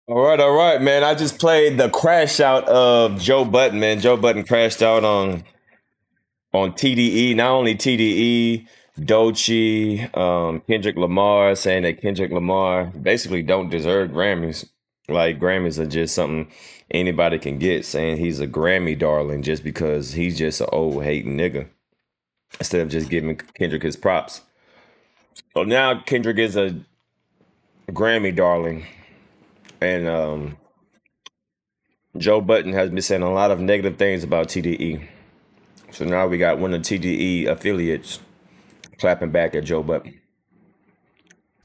All right, man. I just played the crash out of Joe Budden, man. Joe Budden crashed out on TDE. Not only TDE, Doechii, Kendrick Lamar, saying that Kendrick Lamar basically don't deserve Grammys. Like Grammys are just something anybody can get. Saying he's a Grammy darling just because he's just an old hating nigga. Instead of just giving Kendrick his props. So now Kendrick is a Grammy darling. And Joe Budden has been saying a lot of negative things about TDE. So now we got one of the TDE affiliates clapping back at Joe Budden.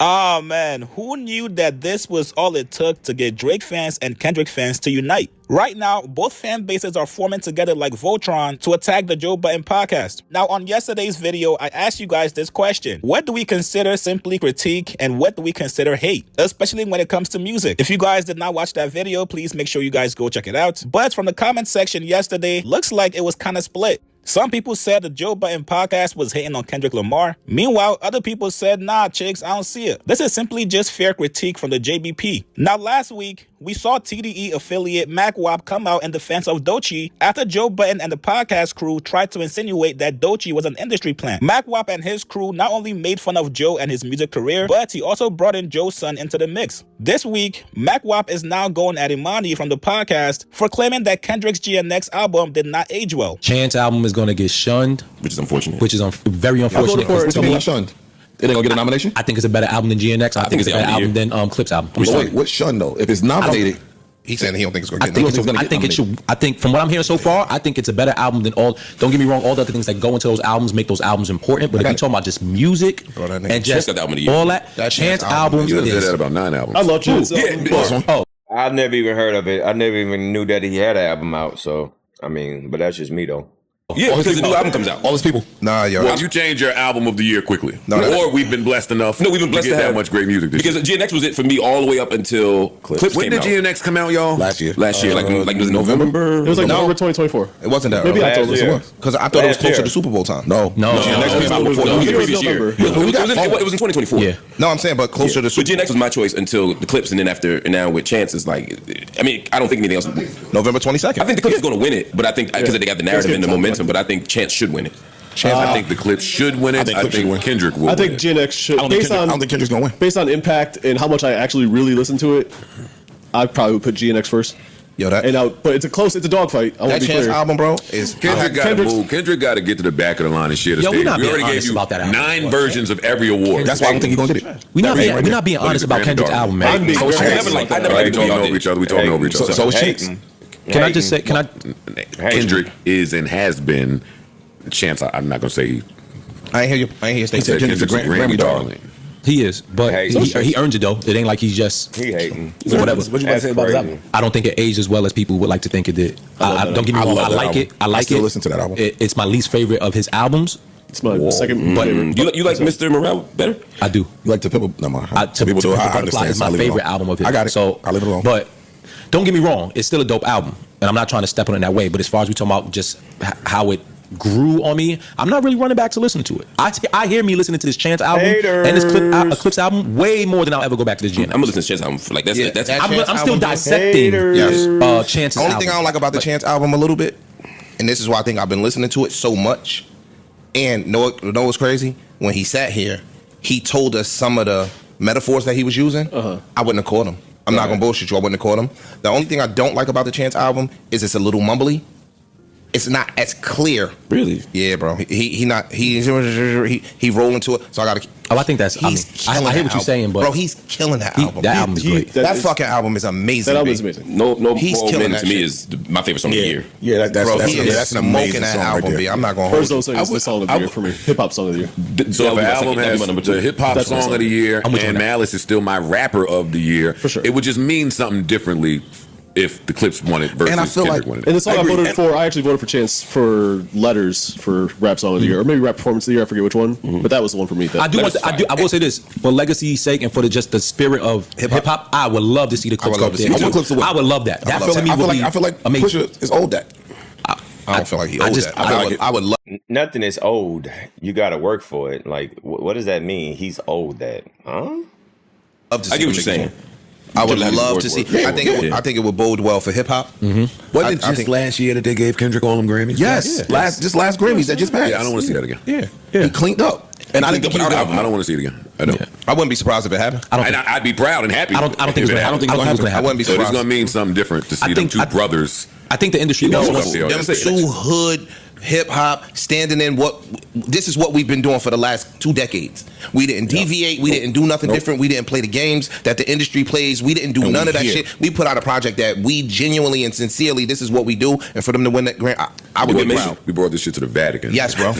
Oh man, who knew that this was all it took to get Drake fans and Kendrick fans to unite? Right now, both fan bases are forming together like Voltron to attack the Joe Budden podcast. Now, on yesterday's video, I asked you guys this question. What do we consider simply critique and what do we consider hate? Especially when it comes to music. If you guys did not watch that video, please make sure you guys go check it out. But from the comment section yesterday, looks like it was kind of split. Some people said the Joe Budden podcast was hating on Kendrick Lamar. Meanwhile, other people said, nah, chicks, I don't see it. This is simply just fair critique from the JBP. Now, last week, we saw TDE affiliate MacWap come out in defense of Doechii after Joe Budden and the podcast crew tried to insinuate that Doechii was an industry plant. MacWap and his crew not only made fun of Joe and his music career, but he also brought in Joe's son into the mix. This week, MacWap is now going at Imani from the podcast for claiming that Kendrick's GNX album did not age well. Chance album is going to get shunned, which is unfortunate. Very unfortunate. I voted for it to be shunned. They gonna get a nomination? I think it's a better album than GNX. I think it's a better album than Clip's album. Wait, what's shunned though? If it's nominated, he's saying he don't think it's gonna get nominated. I think it should. I think from what I'm hearing so far, I think it's a better album than all. Don't get me wrong. All the other things that go into those albums make those albums important. But if you're talking about just music and just all that, Chance album, you said that about 9 albums. I love Chance. Oh, I've never even heard of it. I never even knew that he had an album out. So I mean, but that's just me though. Yeah, because the new album comes out. All those people. Nah, yo. Well, you change your album of the year quickly. Or we've been blessed enough. No, we've been blessed to get that much great music. Because GNX was it for me all the way up until Clips When came did out. GNX come out, y'all? Last year, like it was in November. It was like November 2024. It wasn't that Maybe early. October. Because I thought it was closer to Super Bowl time. No. GNX came out before the previous year. It was in 2024. Yeah. No, I'm saying, but closer to Super Bowl. But GNX was my choice until the Clips, and then now with Chance, it's like, I mean, I don't think anything else. November 22nd. I think the Clips is going to win it, but I think because they got the narrative and the momentum, but I think Chance should win it. I think the Clips should win it. I think Kendrick will. I think GNX should. I don't think Kendrick's gonna win. Based on impact and how much I actually really listen to it, I probably would put GNX first. Yo, but it's a dogfight. That Chance album, bro, is Kendrick got to move. Kendrick got to get to the back of the line and share the stage. We already gave you 9 versions of every award. That's why I don't think he's gonna get it. We're not being honest about Kendrick's album, man. I never like talking over each other. We talking over each other. So it's Cheeks. Can I just say? Kendrick is and has been Chance. I'm not gonna say. I ain't hear you say Kendrick's a Grammy darling. He is, but he earns it though. It ain't like he's just hating. Whatever. What you about to say about that? I don't think it aged as well as people would like to think it did. Don't get me wrong. I like it. I still listen to that album. It's my least favorite of his albums. It's my second favorite. You like Mr. Morale better? I do. You like To Pimp a Butterfly? To Pimp a Butterfly is my favorite album of his. I got it. So I leave it alone. But don't get me wrong. It's still a dope album, and I'm not trying to step on it that way. But as far as we talking about just how it grew on me, I'm not really running back to listen to it. I hear me listening to this Chance album and this Clips album way more than I'll ever go back to this GNX. I'm gonna listen to Chance album for like that's. I'm still dissecting Chance's The only album. thing I don't like about the Chance album a little bit, and this is why I think I've been listening to it so much. And know what's crazy? When he sat here, he told us some of the metaphors that he was using. I wouldn't have caught him. I'm not gonna bullshit you. I wouldn't have caught him. The only thing I don't like about the Chance album is it's a little mumbly. It's not as clear. Really? Yeah, bro. He roll into it. So I gotta. I think that's. I hear what you're saying, but bro, he's killing that album. That album is great. That fucking album is amazing. That album is amazing. No, he's More killing Minute that to me shit. is my favorite song of the year. Yeah, that's an amazing that album. Right B. I'm not gonna hold First, those things the song of the year for me. Hip hop song of the year. So if an album has the hip hop song of the year and Malice is still my rapper of the year, for sure, it would just mean something differently if the Clips won it versus and I feel Kendrick like, won it. And the song I voted for, I actually voted for Chance for Letters for rap song of the year, or maybe rap performance of the year. I forget which one, but that was the one for me. I will say this for legacy's sake and for just the spirit of hip hop. I would love to see the Clips go up there. I would love that. That feeling I feel like Pusha is old that. I don't feel like he old that. I would love. Nothing is old. You got to work for it. Like, what does that mean? He's old that, huh? I get what you're saying. I would love to see. I think it would bode well for hip hop. Wasn't it just last year that they gave Kendrick all them Grammys? Yes, last Grammys that just passed. Yeah, I don't want to see that again. Yeah, he cleaned up. And I think I don't want to see it again. I don't. I wouldn't be surprised if it happened. I'd be proud and happy. I don't think it's going to happen. I wouldn't be So surprised. it's going to mean something different to see them two brothers. I think the industry Them wants two hood hip hop standing in this is what we've been doing for the last 2 decades. We didn't deviate. We didn't do nothing different. We didn't play the games that the industry plays. We didn't do none of that shit. We put out a project that we genuinely and sincerely, this is what we do. And for them to win that grant, I would be proud. We brought this shit to the Vatican. Yes, bro.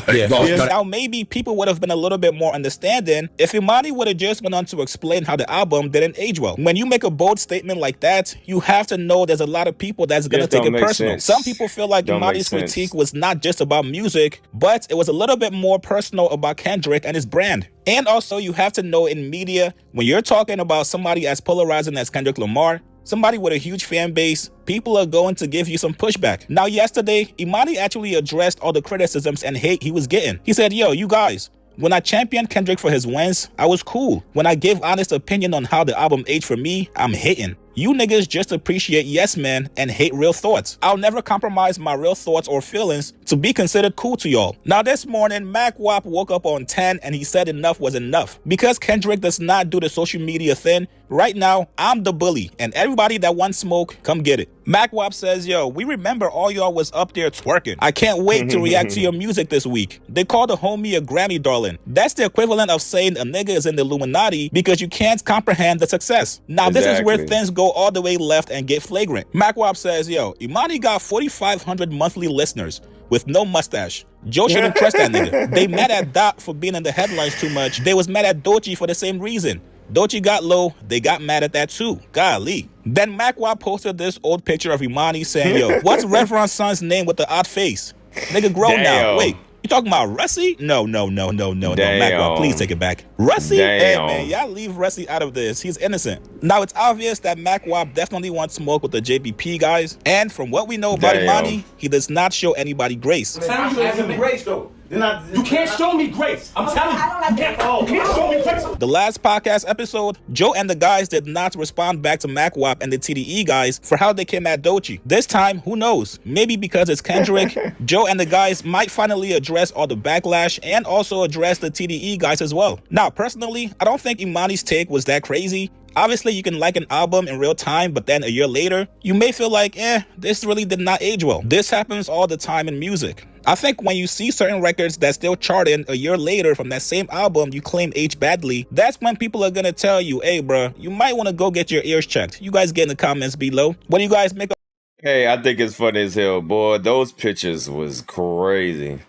Now, maybe people would have been a little bit more understanding if Imani would have just went on to explain how the album didn't age well. When you make a bold statement like that, you have to know there's a lot of people that's going to take it personal. Some people feel like Imani's critique was not just about music, but it was a little bit more personal about Kendrick and his brand. And also, you have to know in media, when you're talking about somebody as polarizing as Kendrick Lamar, somebody with a huge fan base, people are going to give you some pushback. Now, yesterday, Imani actually addressed all the criticisms and hate he was getting. He said, yo, you guys, when I championed Kendrick for his wins, I was cool. When I gave honest opinion on how the album aged for me, I'm hating. You niggas just appreciate yes men and hate real thoughts. I'll never compromise my real thoughts or feelings to be considered cool to y'all. Now this morning, Mac Wap woke up on 10 and he said enough was enough. Because Kendrick does not do the social media thing, right now, I'm the bully and everybody that wants smoke, come get it. Mac Wap says, yo, we remember all y'all was up there twerking. I can't wait to react to your music this week. They called the homie a Grammy darling. That's the equivalent of saying a nigga is in the Illuminati because you can't comprehend the success. Now this is where things go all the way left and get flagrant. Mac Wap says, yo, Imani got 4,500 monthly listeners with no mustache. Joe shouldn't trust that nigga. They mad at Dot for being in the headlines too much. They was mad at Doechii for the same reason. Doechii got low, they got mad at that too. Golly. Then Mac Wap posted this old picture of Imani saying, yo, what's Reverend's son's name with the odd face? Nigga grown now. Wait, you talking about Russie? No. Mac Wap, please take it back. Russie? Hey, man, y'all leave Russie out of this. He's innocent. Now, it's obvious that Mac Wap definitely wants smoke with the JBP guys. And from what we know about Imani, he does not show anybody grace. Grace, though. You can't show me grace. I'm telling you. You can't show me grace. The last podcast episode, Joe and the guys did not respond back to Mac Wap and the TDE guys for how they came at Doechii. This time, who knows? Maybe because it's Kendrick, Joe and the guys might finally address all the backlash and also address the TDE guys as well. Now, personally, I don't think Imani's take was that crazy. Obviously, you can like an album in real time, but then a year later, you may feel like, this really did not age well. This happens all the time in music. I think when you see certain records that still charting a year later from that same album you claim aged badly, that's when people are gonna tell you, hey, bro, you might want to go get your ears checked. You guys get in the comments below. What do you guys make of? Hey, I think it's funny as hell, boy. Those pictures was crazy.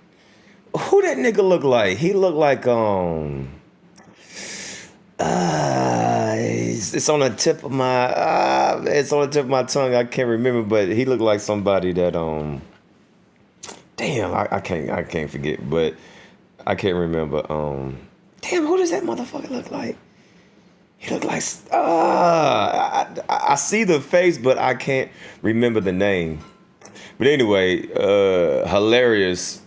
Who that nigga look like? He looked like it's on the tip of my tongue. I can't remember, but he looked like somebody that damn, I can't forget, but I can't remember. Damn, who does that motherfucker look like? He looked like I see the face, but I can't remember the name. But anyway, hilarious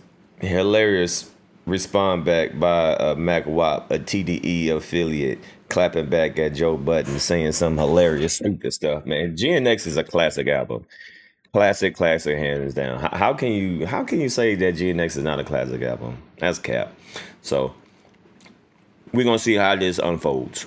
respond back by Mac Wap, a TDE affiliate, clapping back at Joe Budden, saying some hilarious, stupid stuff. Man, GNX is a classic album, classic, hands down. How can you say that GNX is not a classic album? That's cap. So we're gonna see how this unfolds.